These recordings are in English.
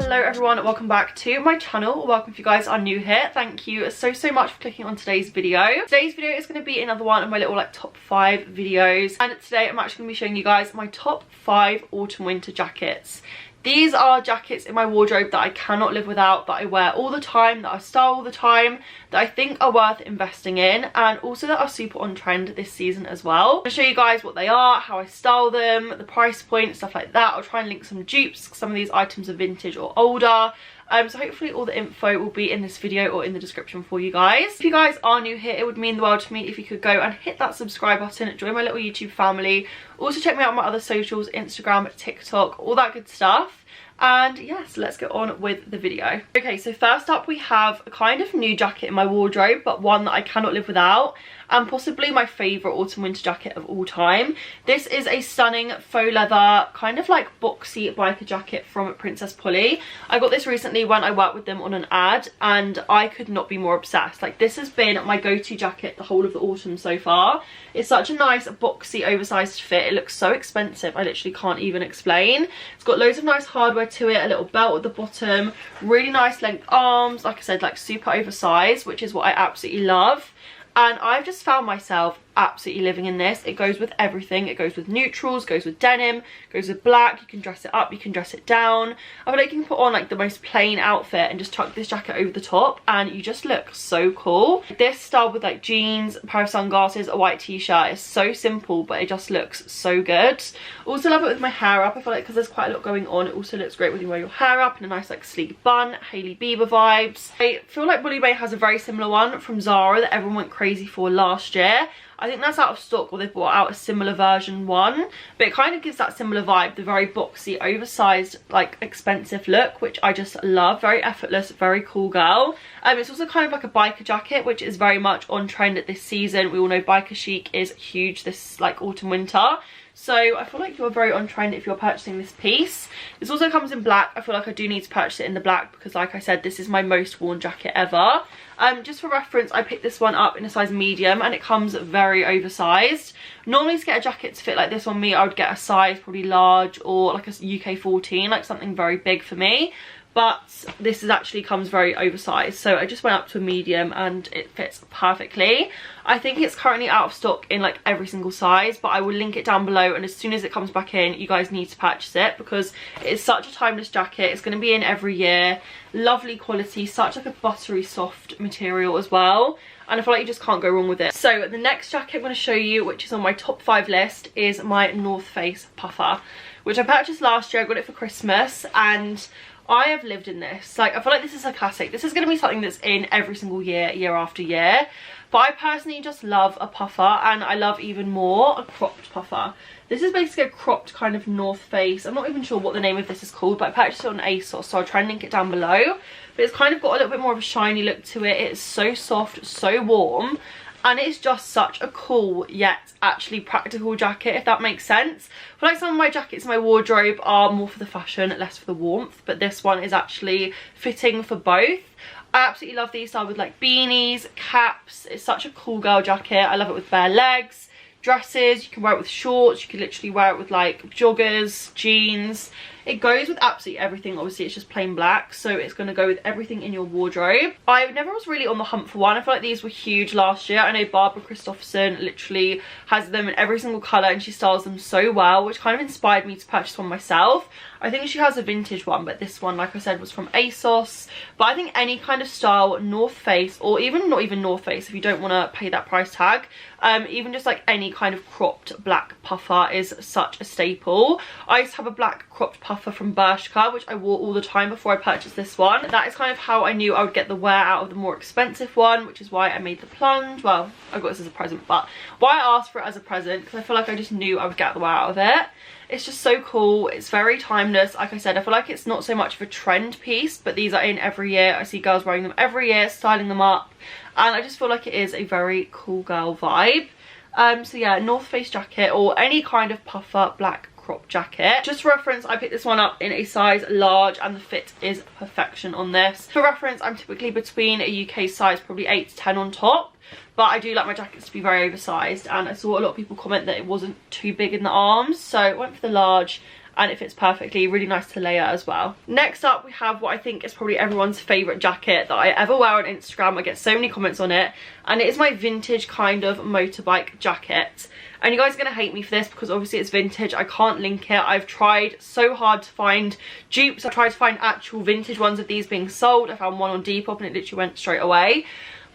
Hello everyone, welcome back to my channel. Welcome if you guys are new here. Thank you so much for clicking on today's video. Today's video is going to be another one of my little like top 5 videos, and today I'm actually going to be showing you guys my top 5 autumn winter jackets. These are jackets in my wardrobe that I cannot live without, that I wear all the time, that I style all the time, that I think are worth investing in, and also that are super on trend this season as well. I'm going to show you guys what they are, how I style them, the price point, stuff like that. I'll try and link some dupes, because some of these items are vintage or older. So hopefully all the info will be in this video or in the description for you guys. If you guys are new here, it would mean the world to me if you could go and hit that subscribe button, join my little YouTube family. Also check me out on my other socials, Instagram, TikTok, all that good stuff. And yes, let's get on with the video. Okay, so first up we have a kind of new jacket in my wardrobe, but one that I cannot live without, and possibly my favourite autumn winter jacket of all time. This is a stunning faux leather, kind of like boxy biker jacket from Princess Polly. I got this recently when I worked with them on an ad, and I could not be more obsessed. Like, this has been my go-to jacket the whole of the autumn so far. It's such a nice boxy oversized fit. It looks so expensive, I literally can't even explain. It's got loads of nice hardware to it, a little belt at the bottom, really nice length arms, like I said, like super oversized, which is what I absolutely love. And I've just found myself absolutely living in this. It goes with everything. It goes with neutrals, goes with denim, goes with black. You can dress it up, you can dress it down. I feel like you can put on like the most plain outfit and just tuck this jacket over the top and you just look so cool. This style with like jeans, a pair of sunglasses, a white t-shirt is so simple, but it just looks so good. Also love it with my hair up. I feel like because there's quite a lot going on, it also looks great when you wear your hair up in a nice like sleek bun, Hailey Bieber vibes. I feel like Bully Bay has a very similar one from Zara that everyone went crazy for last year. I think that's out of stock, or they've brought out a similar version one, but it kind of gives that similar vibe, the very boxy, oversized, like expensive look, which I just love. Very effortless, very cool girl. It's also kind of like a biker jacket, which is very much on trend at this season. We all know biker chic is huge this like autumn winter. So I feel like you're very on trend if you're purchasing this piece. This also comes in black. I feel like I do need to purchase it in the black because, like I said, this is my most worn jacket ever. Just for reference, I picked this one up in a size medium and it comes very oversized. Normally to get a jacket to fit like this on me, I would get a size probably large or like a UK 14, like something very big for me. But this is actually comes very oversized, so I just went up to a medium and it fits perfectly. I think it's currently out of stock in like every single size, but I will link it down below, and as soon as it comes back in, you guys need to purchase it because it is such a timeless jacket. It's going to be in every year. Lovely quality, such like a buttery soft material as well, and I feel like you just can't go wrong with it. So the next jacket I'm going to show you, which is on my top 5 list, is my North Face puffer, which I purchased last year. I got it for Christmas and I have lived in this. Like, I feel like this is a classic. This is going to be something that's in every single year, year after year. But I personally just love a puffer, and I love even more a cropped puffer. This is basically a cropped kind of North Face. I'm not even sure what the name of this is called, but I purchased it on ASOS, so I'll try and link it down below. But it's kind of got a little bit more of a shiny look to it. It's so soft, so warm. And it's just such a cool yet actually practical jacket, if that makes sense. I feel like some of my jackets in my wardrobe are more for the fashion, less for the warmth, but this one is actually fitting for both. I absolutely love these style with like beanies, caps. It's such a cool girl jacket. I love it with bare legs, dresses. You can wear it with shorts. You can literally wear it with like joggers, jeans. It goes with absolutely everything. Obviously it's just plain black, so it's going to go with everything in your wardrobe. I never was really on the hunt for one. I feel like these were huge last year. I know Barbara Christopherson literally has them in every single colour and she styles them so well, which kind of inspired me to purchase one myself. I think she has a vintage one, but this one, like I said, was from ASOS. But I think any kind of style, North Face, or even not even North Face if you don't want to pay that price tag, even just like any kind of cropped black puffer is such a staple. I used to have a black cropped puffer from Bershka, which I wore all the time before I purchased this one. That is kind of how I knew I would get the wear out of the more expensive one, which is why I made the plunge. Well, I got this as a present, but why I asked for it as a present, because I feel like I just knew I would get the wear out of it. It's just so cool. It's very timeless. Like I said, I feel like it's not so much of a trend piece, but these are in every year. I see girls wearing them every year, styling them up, and I just feel like it is a very cool girl vibe. So yeah, North Face jacket or any kind of puffer black crop jacket. Just for reference, I picked this one up in a size large and the fit is perfection on this. For reference, I'm typically between a UK size probably 8 to 10 on top, but I do like my jackets to be very oversized, and I saw a lot of people comment that it wasn't too big in the arms, so I went for the large and it fits perfectly. Really nice to layer as well. Next up we have what I think is probably everyone's favourite jacket that I ever wear on Instagram. I get so many comments on it, and it is my vintage kind of motorbike jacket. And you guys are going to hate me for this because obviously it's vintage. I can't link it. I've tried so hard to find dupes. I tried to find actual vintage ones of these being sold. I found one on Depop and it literally went straight away.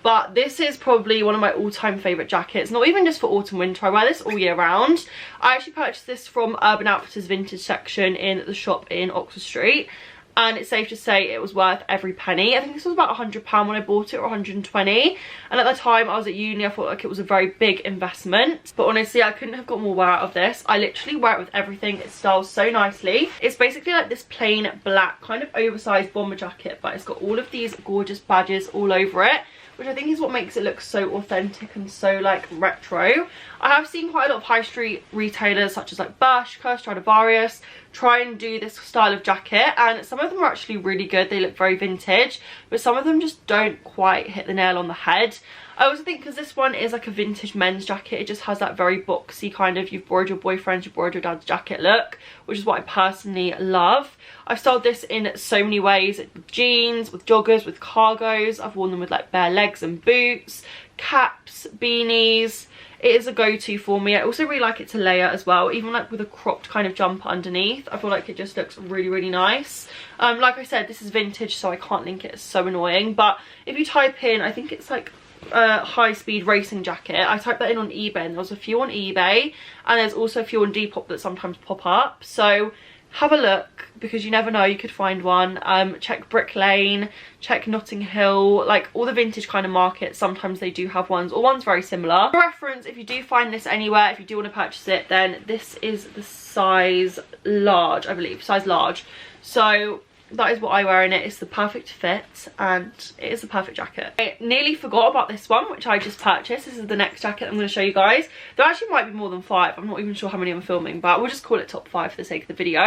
But this is probably one of my all-time favourite jackets. Not even just for autumn winter. I wear this all year round. I actually purchased this from Urban Outfitters vintage section in the shop in Oxford Street. And it's safe to say it was worth every penny. I think this was about £100 when I bought it, or 120. And at the time I was at uni, I thought like it was a very big investment. But honestly, I couldn't have got more wear out of this. I literally wear it with everything. It styles so nicely. It's basically like this plain black kind of oversized bomber jacket, but it's got all of these gorgeous badges all over it, which I think is what makes it look so authentic and so like retro. I have seen quite a lot of high street retailers such as like Bershka, Stradivarius try and do this style of jacket, and some of them are actually really good. They look very vintage, but some of them just don't quite hit the nail on the head. I also think because this one is like a vintage men's jacket, it just has that very boxy kind of you've borrowed your boyfriend's, you've borrowed your dad's jacket look, which is what I personally love. I've styled this in so many ways, with jeans, with joggers, with cargos. I've worn them with like bare legs and boots, caps, beanies. It is a go-to for me. I also really like it to layer as well, even like with a cropped kind of jumper underneath. I feel like it just looks really, really nice. Like I said, this is vintage, so I can't link it. It's so annoying. But if you type in, I think it's like high-speed racing jacket. I typed that in on eBay, and there was a few on eBay, and there's also a few on Depop that sometimes pop up. So have a look, because you never know, you could find one. Check Brick Lane, check Notting Hill, like all the vintage kind of markets, sometimes they do have ones, or ones very similar. For reference, if you do find this anywhere, if you do want to purchase it, then this is the size large, I believe, size large. So that is what I wear in it. It's the perfect fit, and it is the perfect jacket. I nearly forgot about this one, which I just purchased. This is the next jacket I'm going to show you guys. There actually might be more than 5. I'm not even sure how many I'm filming, but we'll just call it top 5 for the sake of the video.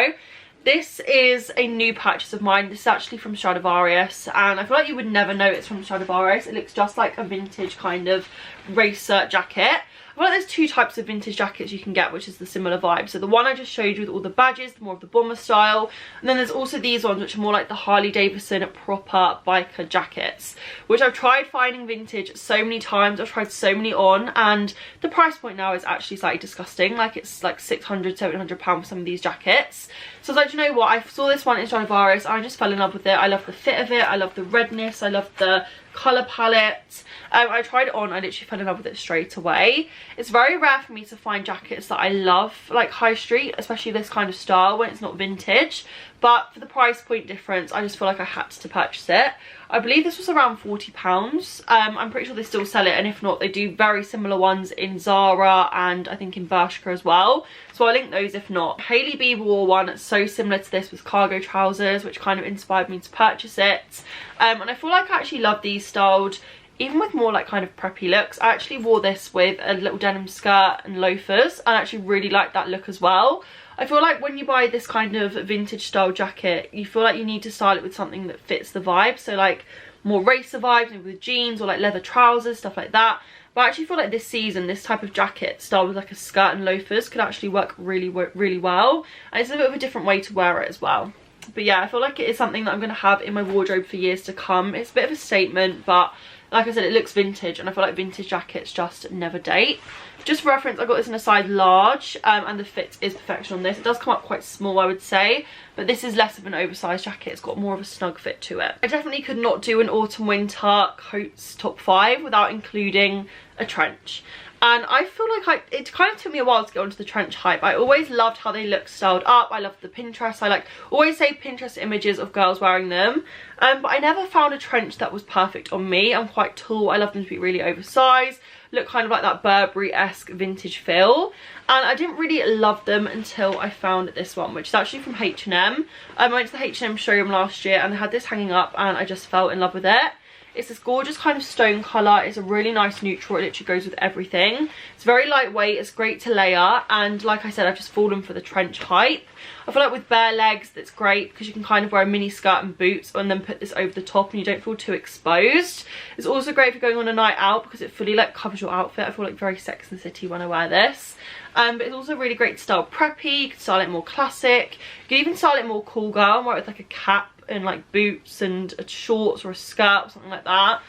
This is a new purchase of mine. This is actually from Stradivarius, and I feel like you would never know it's from Stradivarius. It looks just like a vintage kind of racer jacket. I feel like there's 2 types of vintage jackets you can get, which is the similar vibe. So the one I just showed you with all the badges, more of the bomber style. And then there's also these ones, which are more like the Harley Davidson proper biker jackets, which I've tried finding vintage so many times. I've tried so many on, and the price point now is actually slightly disgusting. Like it's like £600, £700 for some of these jackets. So I was like, you know what? I saw this one in Stradivarius, and I just fell in love with it. I love the fit of it. I love the redness. I love the colour palette. I tried it on, I literally fell in love with it straight away. It's very rare for me to find jackets that I love, like high street, especially this kind of style when it's not vintage. But for the price point difference, I just feel like I had to purchase it. I believe this was around £40. I'm pretty sure they still sell it, and if not, they do very similar ones in Zara and I think in Bershka as well. So I'll link those if not. Hailey Bieber wore one so similar to this with cargo trousers, which kind of inspired me to purchase it. And I feel like I actually love these styled even with more like kind of preppy looks. I actually wore this with a little denim skirt and loafers, and I actually really like that look as well. I feel like when you buy this kind of vintage style jacket, you feel like you need to style it with something that fits the vibe. So like more racer vibes, maybe with jeans or like leather trousers, stuff like that. But I actually feel like this season, this type of jacket styled with like a skirt and loafers could actually work really, really well. And it's a bit of a different way to wear it as well. But yeah, I feel like it is something that I'm going to have in my wardrobe for years to come. It's a bit of a statement, but like I said, it looks vintage, and I feel like vintage jackets just never date. Just for reference, I got this in a size large, and the fit is perfection on this. It does come up quite small, I would say, but this is less of an oversized jacket. It's got more of a snug fit to it. I definitely could not do an autumn winter coats top 5 without including a trench. And I feel like it kind of took me a while to get onto the trench hype. I always loved how they look styled up. I love the Pinterest. I always save Pinterest images of girls wearing them. But I never found a trench that was perfect on me. I'm quite tall. I love them to be really oversized. Look kind of like that Burberry-esque vintage feel. And I didn't really love them until I found this one, which is actually from H&M. I went to the H&M showroom last year, and they had this hanging up, and I just fell in love with it. It's this gorgeous kind of stone colour. It's a really nice neutral. It literally goes with everything. It's very lightweight. It's great to layer. And like I said, I've just fallen for the trench hype. I feel like with bare legs, that's great because you can kind of wear a mini skirt and boots and then put this over the top and you don't feel too exposed. It's also great if you're going on a night out because it fully like covers your outfit. I feel like very Sex and the City when I wear this. But it's also really great to style preppy. You can style it more classic. You can even style it more cool girl and wear it with like a cap and like boots and a shorts or a skirt or something like that.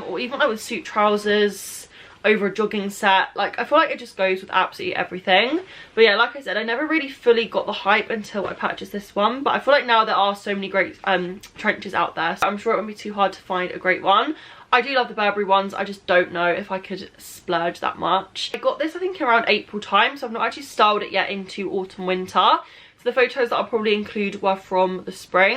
Or even like with suit trousers over a jogging set. Like I feel like it just goes with absolutely everything. But yeah, like I said, I never really fully got the hype until I purchased this one, but I feel like now there are so many great trenches out there, so I'm sure it won't be too hard to find a great one. I do love the Burberry ones. I just don't know if I could splurge that much. I got this I think around April time, so I've not actually styled it yet into autumn winter. So the photos that I'll probably include were from the spring,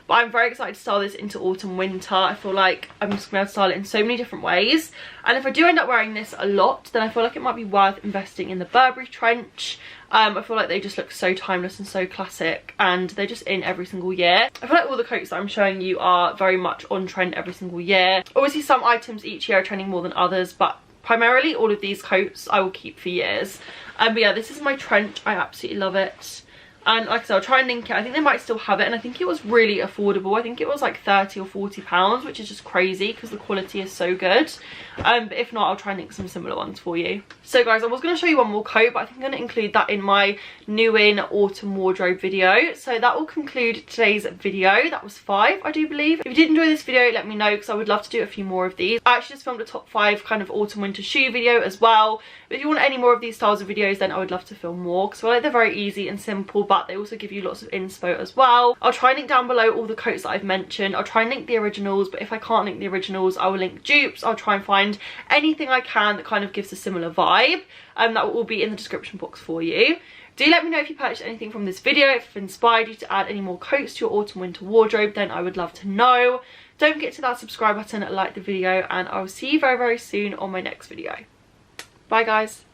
but I'm very excited to style this into autumn winter. I feel like I'm just going to style it in so many different ways, and if I do end up wearing this a lot, then I feel like it might be worth investing in the Burberry trench. I feel like they just look so timeless and so classic, and they're just in every single year. I feel like all the coats that I'm showing you are very much on trend every single year. Obviously some items each year are trending more than others, but primarily all of these coats I will keep for years. But yeah, this is my trench. I absolutely love it. And like I said, I'll try and link it. I think they might still have it, and I think it was really affordable. I think it was like £30 or £40, which is just crazy because the quality is so good. But if not, I'll try and link some similar ones for you. So guys, I was going to show you one more coat, but I think I'm going to include that in my new in autumn wardrobe video. So that will conclude today's video. That was 5, I do believe. If you did enjoy this video, let me know because I would love to do a few more of these. I actually just filmed a top 5 kind of autumn winter shoe video as well. But if you want any more of these styles of videos, then I would love to film more because I feel like they're very easy and simple, but they also give you lots of inspo as well. I'll try and link down below all the coats that I've mentioned. I'll try and link the originals, but if I can't link the originals, I will link dupes. I'll try and find anything I can that kind of gives a similar vibe. That will all be in the description box for you. Do let me know if you purchased anything from this video. If it inspired you to add any more coats to your autumn winter wardrobe, then I would love to know. Don't forget to hit that subscribe button, like the video, and I will see you very, very soon on my next video. Bye guys.